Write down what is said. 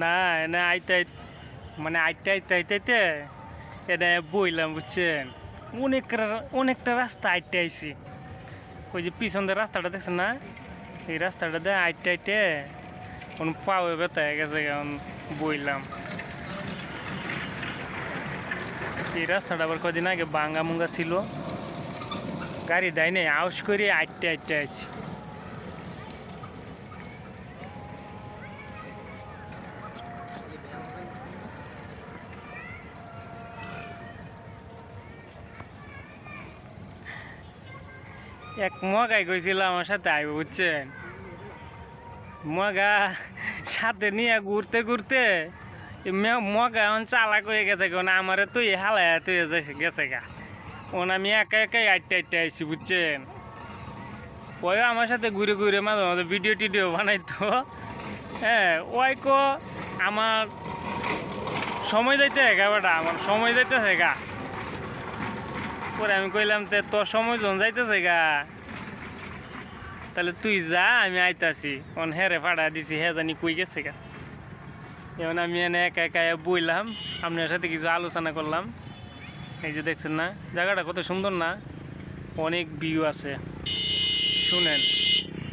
না না আইতে মানে আইতে আইতে আইতে আইতে এটা বইলাম বুঝছেন। অনেকটা রাস্তা আইতে আইছি। ওই যে পিছন দিয়ে রাস্তাটা দেখছেন না, এই রাস্তাটা দিয়ে আইতে আইতে কোন পাও ব্যথা হয়ে গেছে, এখন বইলাম। এই রাস্তাটা আবার কদিন আগে ভাঙ্গা মুঙ্গা ছিল, গাড়ি দেয় নাই, আউস করে আইতে আইতে আইছি। এক মগাই কইছিল আমার সাথে আইব বুঝছেন। মগা সাথে নিয়ে ঘুরতে ঘুরতে মগা এখন চালাক হয়ে গেছে, কারণ আমারে তুই হালায় তুই গেছে গা। ওন আমি একা একাই আইতে আইতে আইসি বুঝছেন। ওই আমার সাথে ঘুরে ঘুরে মাঝে মাঝে ভিডিও টিডিও বানাইতো। হ্যাঁ ওই কো আমার সময় যাইতে গা, বেটা আমার সময় যাইতেছে গা। পরে আমি কইলাম তে তোর সময় যখন যাইতেছে গা, তাহলে তুই যা, আমি আইতাছি। অন হেরে ফাড়া দিছি, হে জানি কই গেছে গা। এখন আমি এনে একা একা বইলাম, আপনার সাথে কিছু আলোচনা করলাম। এই যে দেখছেন না জায়গাটা কত সুন্দর না, অনেক ভিউ আছে, শুনেন।